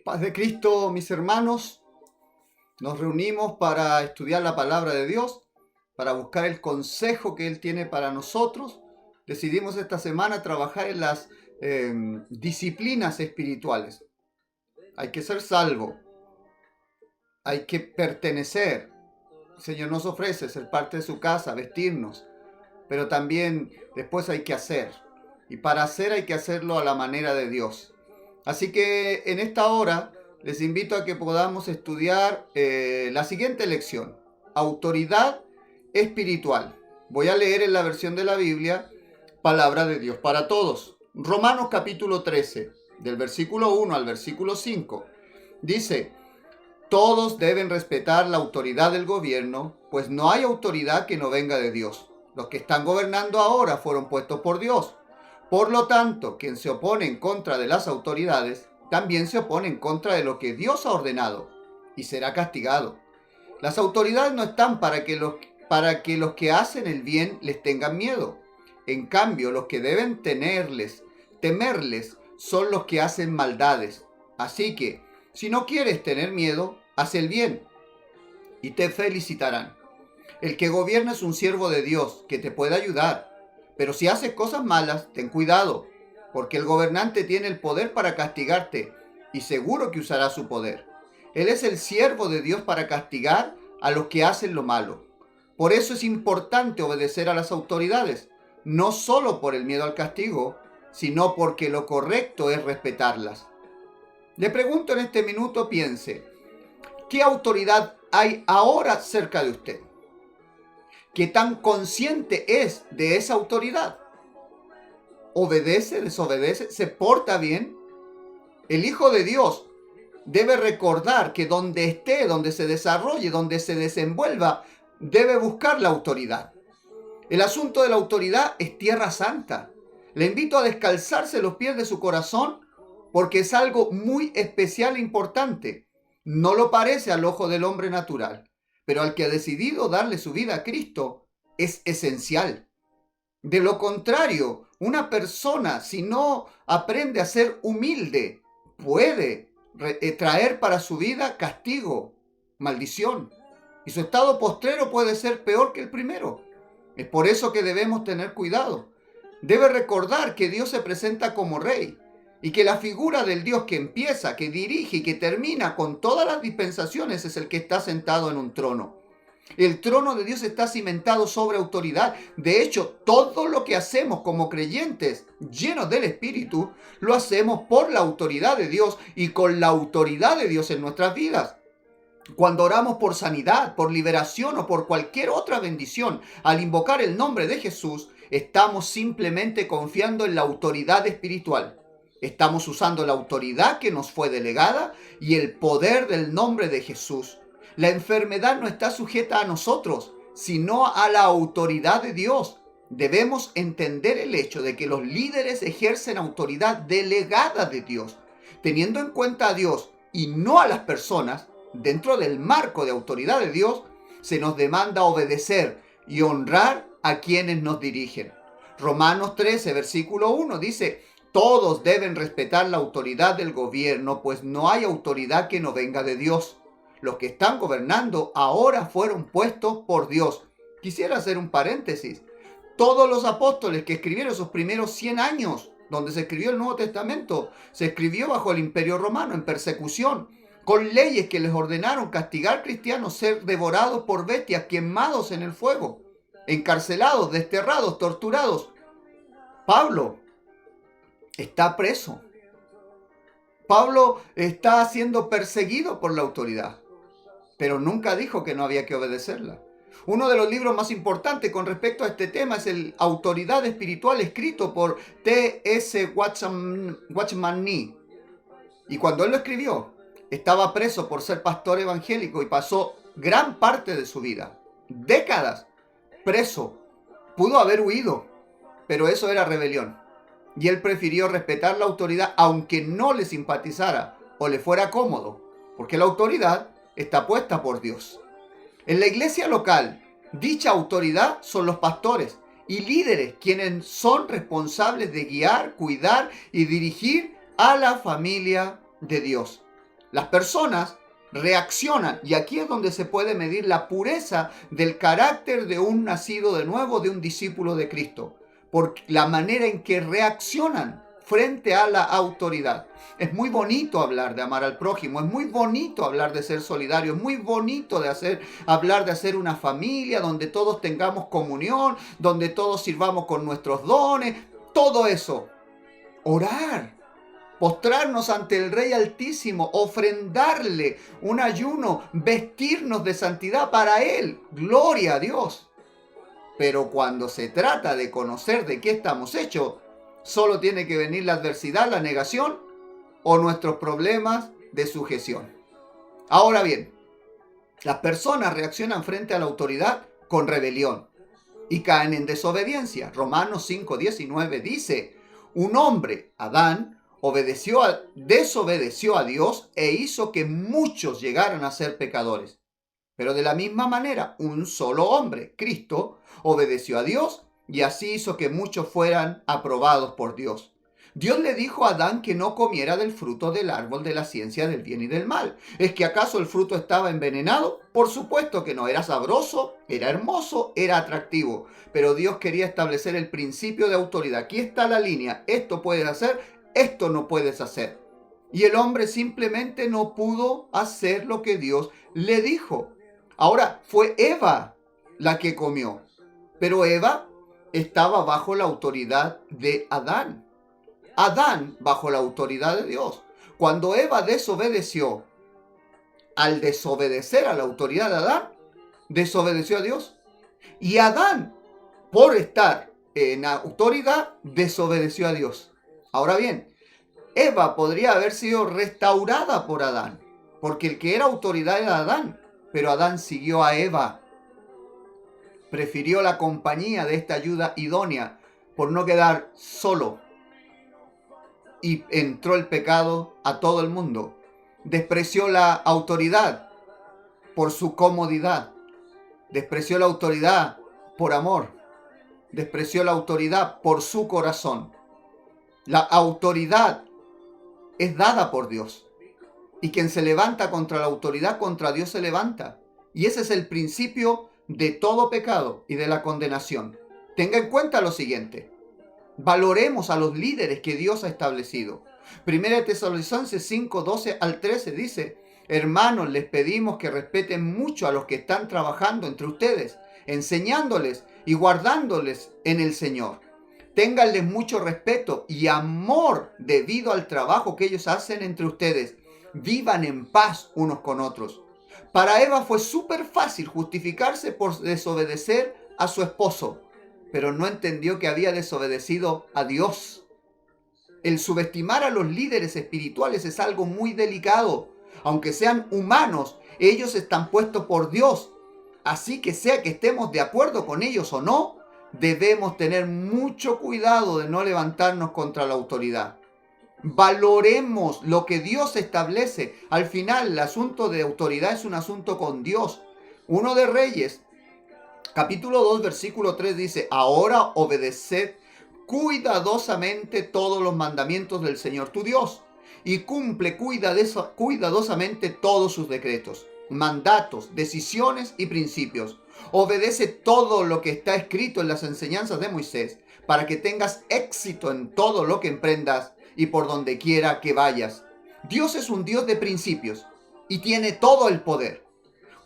Paz de Cristo, mis hermanos, nos reunimos para estudiar la palabra de Dios, para buscar el consejo que Él tiene para nosotros. Decidimos esta semana trabajar en las disciplinas espirituales. Hay que ser salvo, hay que pertenecer. El Señor nos ofrece ser parte de su casa, vestirnos, pero también después hay que hacer. Y para hacer hay que hacerlo a la manera de Dios. Así que en esta hora les invito a que podamos estudiar la siguiente lección: autoridad espiritual. Voy a leer en la versión de la Biblia, Palabra de Dios para todos. Romanos capítulo 13, del versículo 1 al versículo 5. Dice: todos deben respetar la autoridad del gobierno, pues no hay autoridad que no venga de Dios. Los que están gobernando ahora fueron puestos por Dios. Por lo tanto, quien se opone en contra de las autoridades, también se opone en contra de lo que Dios ha ordenado, y será castigado. Las autoridades no están para que los que hacen el bien les tengan miedo. En cambio, los que deben temerles, son los que hacen maldades. Así que, si no quieres tener miedo, haz el bien y te felicitarán. El que gobierna es un siervo de Dios que te puede ayudar. Pero si haces cosas malas, ten cuidado, porque el gobernante tiene el poder para castigarte y seguro que usará su poder. Él es el siervo de Dios para castigar a los que hacen lo malo. Por eso es importante obedecer a las autoridades, no solo por el miedo al castigo, sino porque lo correcto es respetarlas. Le pregunto en este minuto, piense, ¿qué autoridad hay ahora cerca de usted? ¿Qué tan consciente es de esa autoridad? ¿Obedece, desobedece, se porta bien? El Hijo de Dios debe recordar que donde esté, donde se desarrolle, donde se desenvuelva, debe buscar la autoridad. El asunto de la autoridad es tierra santa. Le invito a descalzarse los pies de su corazón porque es algo muy especial e importante. No lo parece al ojo del hombre natural, pero al que ha decidido darle su vida a Cristo es esencial. De lo contrario, una persona, si no aprende a ser humilde, puede traer para su vida castigo, maldición. Y su estado postrero puede ser peor que el primero. Es por eso que debemos tener cuidado. Debe recordar que Dios se presenta como rey y que la figura del Dios que empieza, que dirige y que termina con todas las dispensaciones es el que está sentado en un trono. El trono de Dios está cimentado sobre autoridad. De hecho, todo lo que hacemos como creyentes llenos del Espíritu, lo hacemos por la autoridad de Dios y con la autoridad de Dios en nuestras vidas. Cuando oramos por sanidad, por liberación o por cualquier otra bendición, al invocar el nombre de Jesús, estamos simplemente confiando en la autoridad espiritual. Estamos usando la autoridad que nos fue delegada y el poder del nombre de Jesús. La enfermedad no está sujeta a nosotros, sino a la autoridad de Dios. Debemos entender el hecho de que los líderes ejercen autoridad delegada de Dios. Teniendo en cuenta a Dios y no a las personas, dentro del marco de autoridad de Dios, se nos demanda obedecer y honrar a quienes nos dirigen. Romanos 13, versículo 1 dice: todos deben respetar la autoridad del gobierno, pues no hay autoridad que no venga de Dios. Los que están gobernando ahora fueron puestos por Dios. Quisiera hacer un paréntesis. Todos los apóstoles que escribieron esos primeros 100 años, donde se escribió el Nuevo Testamento, se escribió bajo el Imperio Romano, en persecución, con leyes que les ordenaron castigar cristianos, ser devorados por bestias, quemados en el fuego, encarcelados, desterrados, torturados. Pablo está preso. Pablo está siendo perseguido por la autoridad, pero nunca dijo que no había que obedecerla. Uno de los libros más importantes con respecto a este tema es el Autoridad Espiritual, escrito por T.S. Watchman Nee. Y cuando él lo escribió, estaba preso por ser pastor evangélico y pasó gran parte de su vida, décadas, preso. Pudo haber huido, pero eso era rebelión. Y él prefirió respetar la autoridad aunque no le simpatizara o le fuera cómodo, porque la autoridad está puesta por Dios. En la iglesia local, dicha autoridad son los pastores y líderes quienes son responsables de guiar, cuidar y dirigir a la familia de Dios. Las personas reaccionan, y aquí es donde se puede medir la pureza del carácter de un nacido de nuevo, de un discípulo de Cristo, por la manera en que reaccionan frente a la autoridad. Es muy bonito hablar de amar al prójimo, es muy bonito hablar de ser solidario, es muy bonito hablar de hacer una familia donde todos tengamos comunión, donde todos sirvamos con nuestros dones, todo eso. Orar, postrarnos ante el Rey Altísimo, ofrendarle un ayuno, vestirnos de santidad para Él. Gloria a Dios. Pero cuando se trata de conocer de qué estamos hechos, solo tiene que venir la adversidad, la negación o nuestros problemas de sujeción. Ahora bien, las personas reaccionan frente a la autoridad con rebelión y caen en desobediencia. Romanos 5:19 dice, un hombre, Adán, desobedeció a Dios e hizo que muchos llegaran a ser pecadores. Pero de la misma manera, un solo hombre, Cristo, obedeció a Dios y así hizo que muchos fueran aprobados por Dios. Dios le dijo a Adán que no comiera del fruto del árbol de la ciencia del bien y del mal. ¿Es que acaso el fruto estaba envenenado? Por supuesto que no. Era sabroso, era hermoso, era atractivo. Pero Dios quería establecer el principio de autoridad. Aquí está la línea. Esto puedes hacer, esto no puedes hacer. Y el hombre simplemente no pudo hacer lo que Dios le dijo. Ahora, fue Eva la que comió, pero Eva estaba bajo la autoridad de Adán. Adán bajo la autoridad de Dios. Cuando Eva desobedeció, al desobedecer a la autoridad de Adán, desobedeció a Dios. Y Adán, por estar en autoridad, desobedeció a Dios. Ahora bien, Eva podría haber sido restaurada por Adán, porque el que era autoridad era Adán. Pero Adán siguió a Eva. Prefirió la compañía de esta ayuda idónea por no quedar solo. Y entró el pecado a todo el mundo. Despreció la autoridad por su comodidad. Despreció la autoridad por amor. Despreció la autoridad por su corazón. La autoridad es dada por Dios. Y quien se levanta contra la autoridad, contra Dios se levanta. Y ese es el principio de todo pecado y de la condenación. Tenga en cuenta lo siguiente. Valoremos a los líderes que Dios ha establecido. Primera de Tesalonicenses 5:12 al 13 dice, hermanos, les pedimos que respeten mucho a los que están trabajando entre ustedes, enseñándoles y guardándoles en el Señor. Ténganles mucho respeto y amor debido al trabajo que ellos hacen entre ustedes. Vivan en paz unos con otros. Para Eva fue súper fácil justificarse por desobedecer a su esposo, pero no entendió que había desobedecido a Dios. El subestimar a los líderes espirituales es algo muy delicado. Aunque sean humanos, ellos están puestos por Dios. Así que sea que estemos de acuerdo con ellos o no, debemos tener mucho cuidado de no levantarnos contra la autoridad. Valoremos lo que Dios establece. Al final, el asunto de autoridad es un asunto con Dios. 1 de Reyes, capítulo 2, versículo 3 dice, ahora obedeced cuidadosamente todos los mandamientos del Señor tu Dios y cumple cuidadosamente todos sus decretos, mandatos, decisiones y principios. Obedece todo lo que está escrito en las enseñanzas de Moisés para que tengas éxito en todo lo que emprendas y por donde quiera que vayas. Dios es un Dios de principios y tiene todo el poder.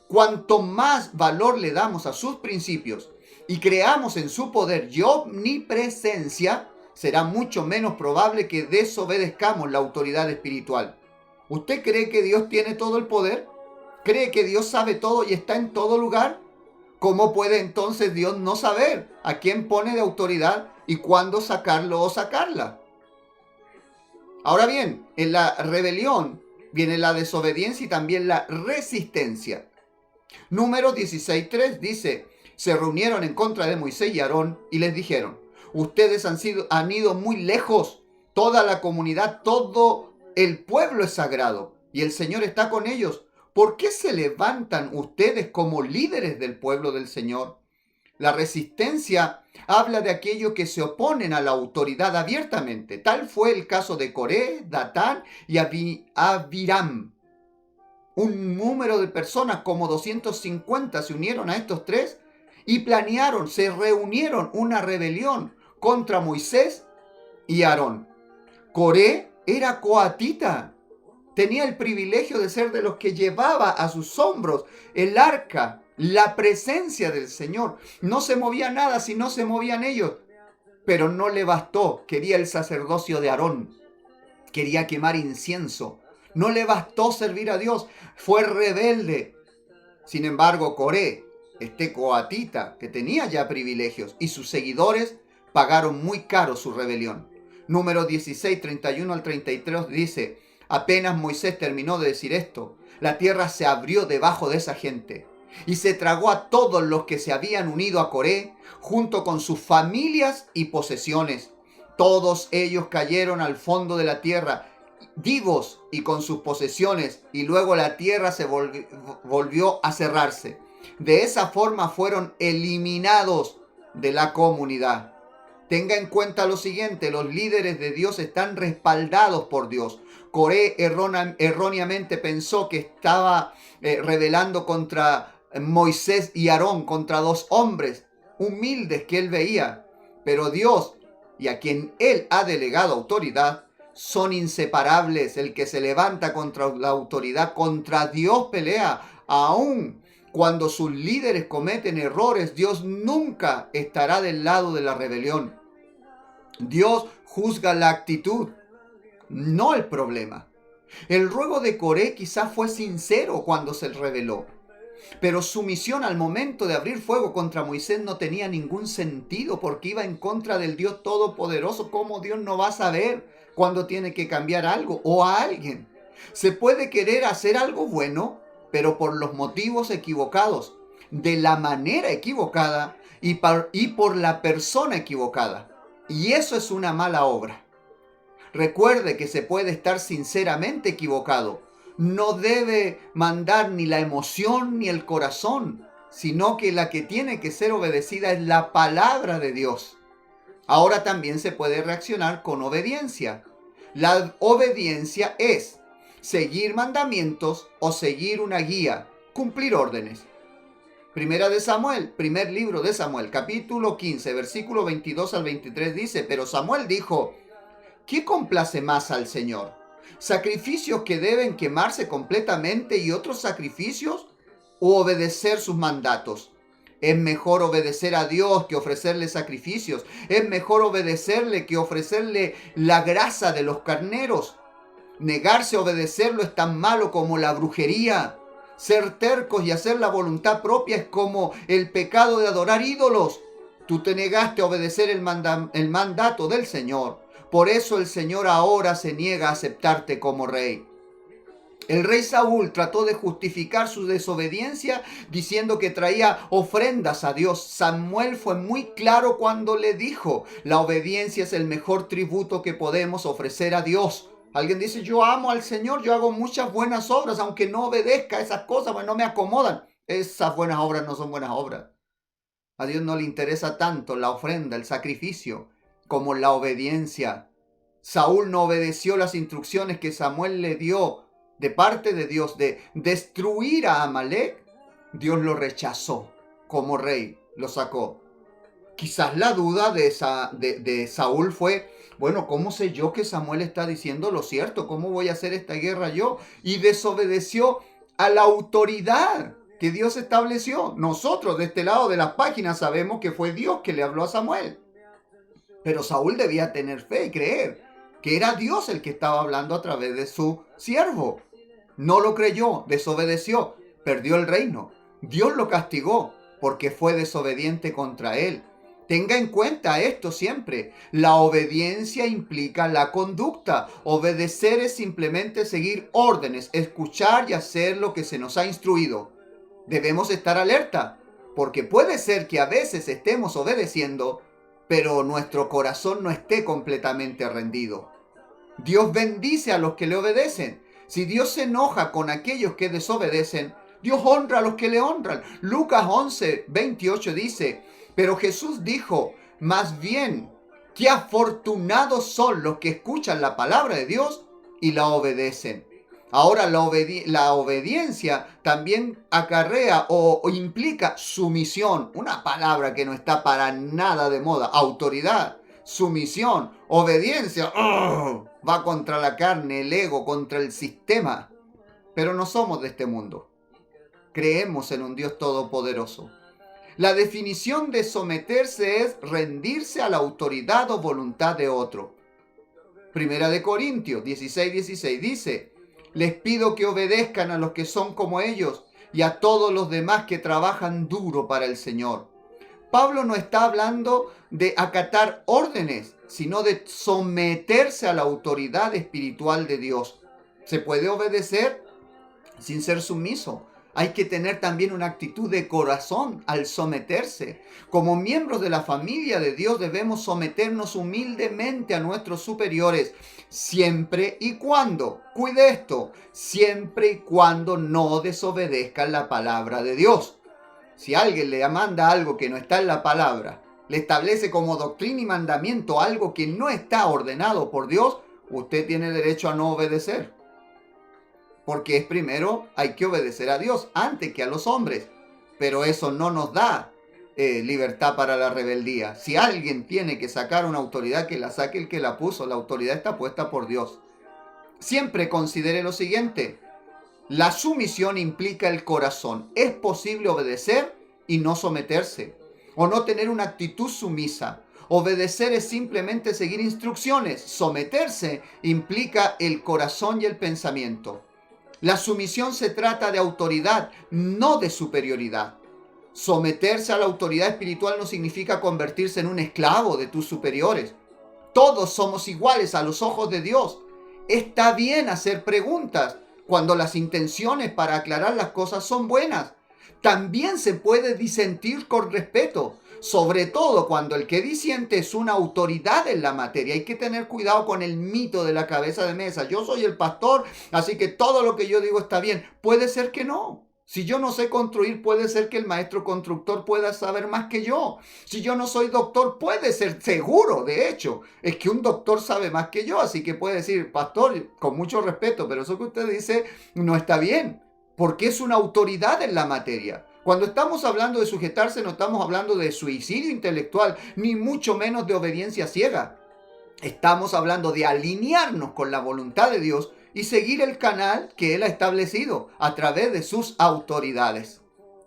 Cuanto más valor le damos a sus principios y creamos en su poder y omnipresencia, será mucho menos probable que desobedezcamos la autoridad espiritual. ¿Usted cree que Dios tiene todo el poder? ¿Cree que Dios sabe todo y está en todo lugar? ¿Cómo puede entonces Dios no saber a quién pone de autoridad y cuándo sacarlo o sacarla? Ahora bien, en la rebelión viene la desobediencia y también la resistencia. Números 16:3 dice, se reunieron en contra de Moisés y Aarón y les dijeron, ustedes han ido muy lejos, toda la comunidad, todo el pueblo es sagrado y el Señor está con ellos. ¿Por qué se levantan ustedes como líderes del pueblo del Señor? La resistencia habla de aquellos que se oponen a la autoridad abiertamente. Tal fue el caso de Coré, Datán y Abiram. Un número de personas como 250 se unieron a estos tres y planearon, se reunieron una rebelión contra Moisés y Aarón. Coré era coatita, tenía el privilegio de ser de los que llevaba a sus hombros el arca, la presencia del Señor. No se movía nada si no se movían ellos, pero no le bastó, quería el sacerdocio de Aarón, quería quemar incienso. No le bastó servir a Dios, fue rebelde. Sin embargo, Coré, este coatita que tenía ya privilegios, y sus seguidores pagaron muy caro su rebelión. Número 16, 31 al 33 dice: apenas Moisés terminó de decir esto, la tierra se abrió debajo de esa gente y se tragó a todos los que se habían unido a Coré, junto con sus familias y posesiones. Todos ellos cayeron al fondo de la tierra, vivos y con sus posesiones, y luego la tierra se volvió a cerrarse. De esa forma fueron eliminados de la comunidad. Tenga en cuenta lo siguiente: los líderes de Dios están respaldados por Dios. Coré erróneamente pensó que estaba rebelando contra Moisés y Aarón, contra dos hombres humildes que él veía. Pero Dios, y a quien él ha delegado autoridad, son inseparables. El que se levanta contra la autoridad, contra Dios pelea. Aún cuando sus líderes cometen errores, Dios nunca estará del lado de la rebelión. Dios juzga la actitud, no el problema. El ruego de Coré quizás fue sincero cuando se rebeló, pero su misión al momento de abrir fuego contra Moisés no tenía ningún sentido, porque iba en contra del Dios Todopoderoso. ¿Cómo Dios no va a saber cuando tiene que cambiar algo o a alguien? Se puede querer hacer algo bueno, pero por los motivos equivocados, de la manera equivocada y por la persona equivocada. Y eso es una mala obra. Recuerde que se puede estar sinceramente equivocado. No debe mandar ni la emoción ni el corazón, sino que la que tiene que ser obedecida es la palabra de Dios. Ahora también se puede reaccionar con obediencia. La obediencia es seguir mandamientos o seguir una guía, cumplir órdenes. Primera de Samuel, primer libro de Samuel, capítulo 15, versículo 22 al 23 dice: pero Samuel dijo: ¿qué complace más al Señor? ¿Sacrificios que deben quemarse completamente y otros sacrificios? ¿O obedecer sus mandatos? Es mejor obedecer a Dios que ofrecerle sacrificios. Es mejor obedecerle que ofrecerle la grasa de los carneros. Negarse a obedecerlo es tan malo como la brujería. Ser tercos y hacer la voluntad propia es como el pecado de adorar ídolos. Tú te negaste a obedecer el mandato del Señor. Por eso el Señor ahora se niega a aceptarte como rey. El rey Saúl trató de justificar su desobediencia diciendo que traía ofrendas a Dios. Samuel fue muy claro cuando le dijo: la obediencia es el mejor tributo que podemos ofrecer a Dios. Alguien dice: yo amo al Señor, yo hago muchas buenas obras, aunque no obedezca a esas cosas, pues no me acomodan. Esas buenas obras no son buenas obras. A Dios no le interesa tanto la ofrenda, el sacrificio, como la obediencia. Saúl no obedeció las instrucciones que Samuel le dio de parte de Dios de destruir a Amalek. Dios lo rechazó como rey, lo sacó. Quizás la duda de Saúl fue: bueno, ¿cómo sé yo que Samuel está diciendo lo cierto? ¿Cómo voy a hacer esta guerra yo? Y desobedeció a la autoridad que Dios estableció. Nosotros de este lado de la página sabemos que fue Dios que le habló a Samuel. Pero Saúl debía tener fe y creer que era Dios el que estaba hablando a través de su siervo. No lo creyó, desobedeció, perdió el reino. Dios lo castigó porque fue desobediente contra él. Tenga en cuenta esto siempre: la obediencia implica la conducta. Obedecer es simplemente seguir órdenes, escuchar y hacer lo que se nos ha instruido. Debemos estar alerta, porque puede ser que a veces estemos obedeciendo, pero nuestro corazón no esté completamente rendido. Dios bendice a los que le obedecen. Si Dios se enoja con aquellos que desobedecen, Dios honra a los que le honran. Lucas 11, 28 dice: pero Jesús dijo: más bien, qué afortunados son los que escuchan la palabra de Dios y la obedecen. Ahora la obediencia también acarrea o implica sumisión, una palabra que no está para nada de moda, autoridad, sumisión, obediencia, ¡oh! Va contra la carne, el ego, contra el sistema. Pero no somos de este mundo. Creemos en un Dios todopoderoso. La definición de someterse es rendirse a la autoridad o voluntad de otro. Primera de Corintios 16:16 dice: les pido que obedezcan a los que son como ellos y a todos los demás que trabajan duro para el Señor. Pablo no está hablando de acatar órdenes, sino de someterse a la autoridad espiritual de Dios. ¿Se puede obedecer sin ser sumiso? Hay que tener también una actitud de corazón al someterse. Como miembros de la familia de Dios debemos someternos humildemente a nuestros superiores, siempre y cuando, cuide esto, siempre y cuando no desobedezcan la palabra de Dios. Si alguien le manda algo que no está en la palabra, le establece como doctrina y mandamiento algo que no está ordenado por Dios, usted tiene derecho a no obedecer. Porque es primero, hay que obedecer a Dios antes que a los hombres. Pero eso no nos da libertad para la rebeldía. Si alguien tiene que sacar una autoridad, que la saque el que la puso. La autoridad está puesta por Dios. Siempre considere lo siguiente: la sumisión implica el corazón. Es posible obedecer y no someterse, o no tener una actitud sumisa. Obedecer es simplemente seguir instrucciones. Someterse implica el corazón y el pensamiento. La sumisión se trata de autoridad, no de superioridad. Someterse a la autoridad espiritual no significa convertirse en un esclavo de tus superiores. Todos somos iguales a los ojos de Dios. Está bien hacer preguntas cuando las intenciones para aclarar las cosas son buenas. También se puede disentir con respeto, sobre todo cuando el que disiente es una autoridad en la materia. Hay que tener cuidado con el mito de la cabeza de mesa. Yo soy el pastor, así que todo lo que yo digo está bien. Puede ser que no. Si yo no sé construir, puede ser que el maestro constructor pueda saber más que yo. Si yo no soy doctor, puede ser, seguro, de hecho, es que un doctor sabe más que yo. Así que puede decir: pastor, con mucho respeto, pero eso que usted dice no está bien, porque es una autoridad en la materia. Cuando estamos hablando de sujetarse, no estamos hablando de suicidio intelectual, ni mucho menos de obediencia ciega. Estamos hablando de alinearnos con la voluntad de Dios y seguir el canal que Él ha establecido a través de sus autoridades.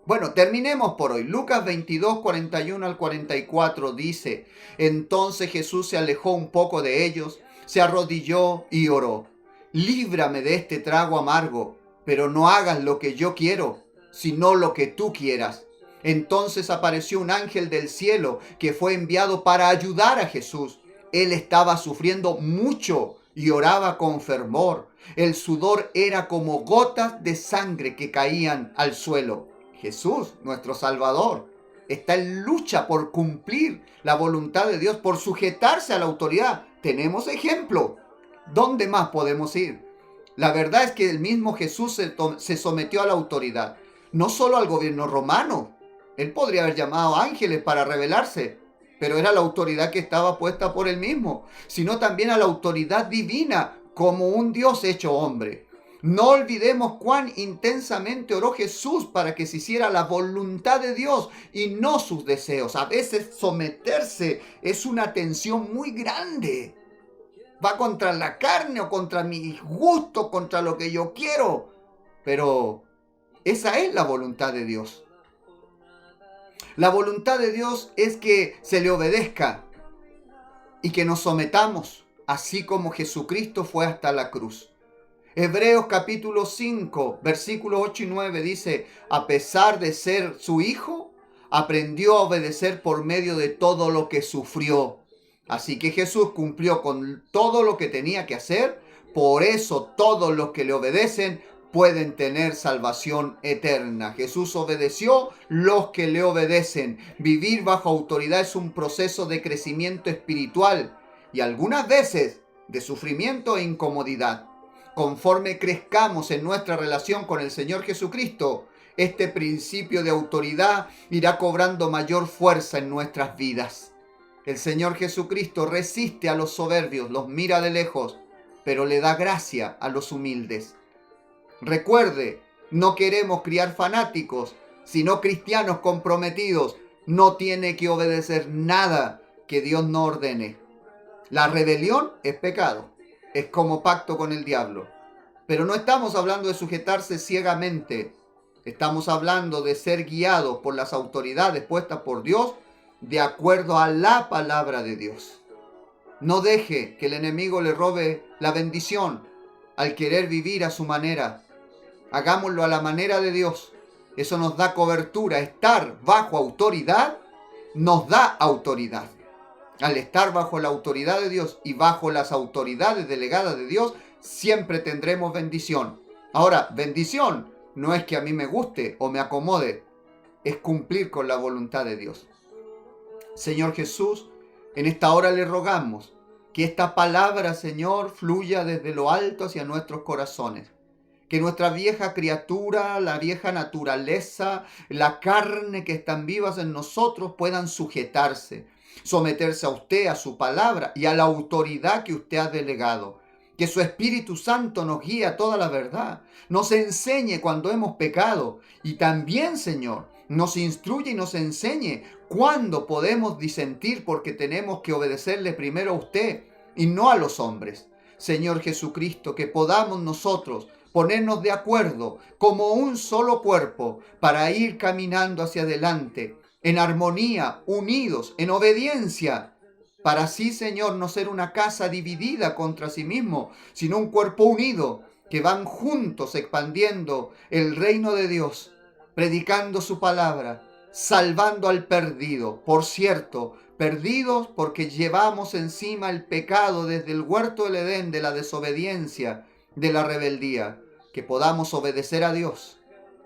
Bueno, terminemos por hoy. Lucas 22, 41 al 44 dice: entonces Jesús se alejó un poco de ellos, se arrodilló y oró: líbrame de este trago amargo, pero no hagas lo que yo quiero, sino lo que tú quieras. Entonces apareció un ángel del cielo que fue enviado para ayudar a Jesús. Él estaba sufriendo mucho y oraba con fervor. El sudor era como gotas de sangre que caían al suelo. Jesús, nuestro Salvador, está en lucha por cumplir la voluntad de Dios, por sujetarse a la autoridad. Tenemos ejemplo. ¿Dónde más podemos ir? La verdad es que el mismo Jesús se sometió a la autoridad, no solo al gobierno romano. Él podría haber llamado ángeles para rebelarse, pero era la autoridad que estaba puesta por él mismo, sino también a la autoridad divina como un Dios hecho hombre. No olvidemos cuán intensamente oró Jesús para que se hiciera la voluntad de Dios y no sus deseos. A veces someterse es una tensión muy grande. Va contra la carne o contra mi gusto, contra lo que yo quiero. Pero esa es la voluntad de Dios. La voluntad de Dios es que se le obedezca y que nos sometamos, así como Jesucristo fue hasta la cruz. Hebreos capítulo 5, versículos 8 y 9 dice: a pesar de ser su hijo, aprendió a obedecer por medio de todo lo que sufrió. Así que Jesús cumplió con todo lo que tenía que hacer. Por eso todos los que le obedecen pueden tener salvación eterna. Jesús obedeció, los que le obedecen. Vivir bajo autoridad es un proceso de crecimiento espiritual y algunas veces de sufrimiento e incomodidad. Conforme crezcamos en nuestra relación con el Señor Jesucristo, este principio de autoridad irá cobrando mayor fuerza en nuestras vidas. El Señor Jesucristo resiste a los soberbios, los mira de lejos, pero le da gracia a los humildes. Recuerde, no queremos criar fanáticos, sino cristianos comprometidos. No tiene que obedecer nada que Dios no ordene. La rebelión es pecado, es como pacto con el diablo. Pero no estamos hablando de sujetarse ciegamente. Estamos hablando de ser guiados por las autoridades puestas por Dios de acuerdo a la palabra de Dios. No deje que el enemigo le robe la bendición al querer vivir a su manera. Hagámoslo a la manera de Dios. Eso nos da cobertura. Estar bajo autoridad nos da autoridad. Al estar bajo la autoridad de Dios y bajo las autoridades delegadas de Dios, siempre tendremos bendición. Ahora, bendición no es que a mí me guste o me acomode, es cumplir con la voluntad de Dios. Señor Jesús, en esta hora le rogamos que esta palabra, Señor, fluya desde lo alto hacia nuestros corazones. Que nuestra vieja criatura, la vieja naturaleza, la carne que están vivas en nosotros puedan sujetarse, someterse a usted, a su palabra y a la autoridad que usted ha delegado. Que su Espíritu Santo nos guíe a toda la verdad, nos enseñe cuando hemos pecado y también, Señor, nos instruye y nos enseñe cuándo podemos disentir porque tenemos que obedecerle primero a usted y no a los hombres. Señor Jesucristo, que podamos nosotros ponernos de acuerdo como un solo cuerpo para ir caminando hacia adelante en armonía, unidos, en obediencia, para así, Señor, no ser una casa dividida contra sí mismo, sino un cuerpo unido, que van juntos expandiendo el reino de Dios, predicando su palabra, salvando al perdido. Por cierto, perdidos porque llevamos encima el pecado desde el huerto del Edén, de la desobediencia, de la rebeldía. Que podamos obedecer a Dios,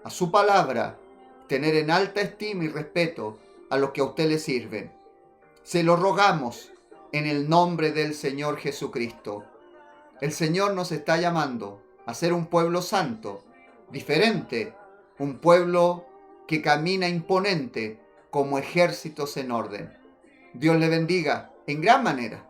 a su palabra, tener en alta estima y respeto a los que a usted le sirven. Se lo rogamos en el nombre del Señor Jesucristo. El Señor nos está llamando a ser un pueblo santo, diferente, un pueblo que camina imponente como ejércitos en orden. Dios le bendiga en gran manera.